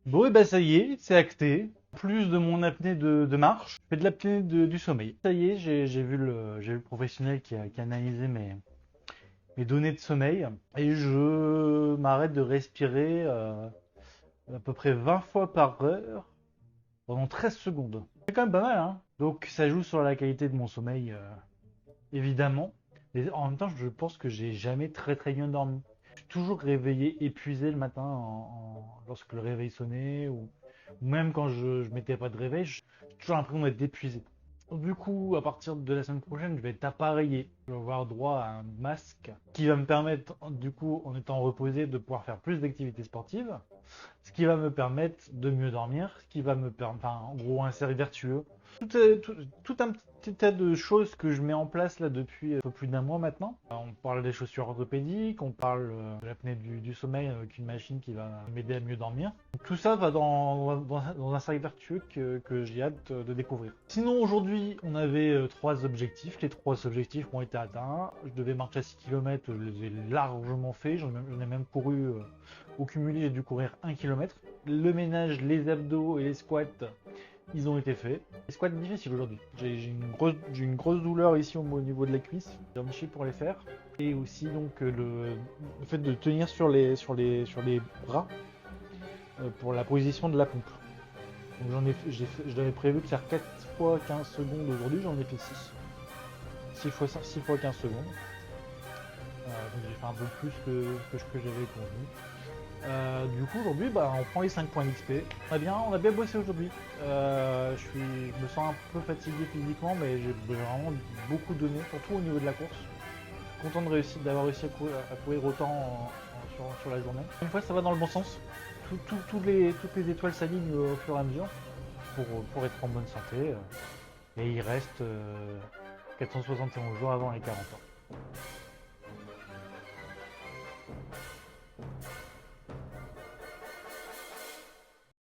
Bon, et ben ça y est, c'est acté. Plus de mon apnée de marche, je fais de l'apnée du sommeil. Ça y est, j'ai vu le professionnel qui a analysé mes données de sommeil et je m'arrête de respirer à peu près 20 fois par heure pendant 13 secondes. C'est quand même pas mal, hein. Donc ça joue sur la qualité de mon sommeil, évidemment. Mais en même temps, je pense que j'ai jamais très bien dormi. Je suis toujours réveillé, épuisé le matin lorsque le réveil sonnait ou même quand je mettais pas de réveil, j'ai toujours l'impression d'être épuisé. Du coup, à partir de la semaine prochaine, je vais être appareillé. Je vais avoir droit à un masque qui va me permettre, du coup, en étant reposé, de pouvoir faire plus d'activités sportives, ce qui va me permettre de mieux dormir, ce qui va me permettre, enfin, en gros, un cercle vertueux. Tout un petit tas de choses que je mets en place là depuis un peu plus d'un mois maintenant. On parle des chaussures orthopédiques, on parle de l'apnée du sommeil avec une machine qui va m'aider à mieux dormir. Tout ça va dans un cercle vertueux que j'ai hâte de découvrir. Sinon aujourd'hui on avait trois objectifs. Les trois objectifs ont été atteints. Je devais marcher à 6 km, je les ai largement fait. J'en ai même couru au cumulé, j'ai dû courir 1 km. Le ménage, les abdos et les squats, ils ont été faits. Les squats difficiles aujourd'hui. J'ai une grosse douleur ici au niveau de la cuisse. J'ai un chier pour les faire. Et aussi donc le fait de tenir sur les bras pour la position de la pompe. Donc j'avais prévu de faire 4 fois 15 secondes aujourd'hui, j'en ai fait 6. 6 fois 15 secondes. Donc j'ai fait un peu plus que j'avais convenu. Du coup aujourd'hui bah, on prend les 5 points d'XP. On a bien bossé aujourd'hui. Je me sens un peu fatigué physiquement mais j'ai vraiment beaucoup donné, surtout au niveau de la course. Content d'avoir réussi à courir autant sur la journée. Une fois ça va dans le bon sens. Toutes les étoiles s'alignent au fur et à mesure pour être en bonne santé. Et il reste 471 jours avant les 40 ans.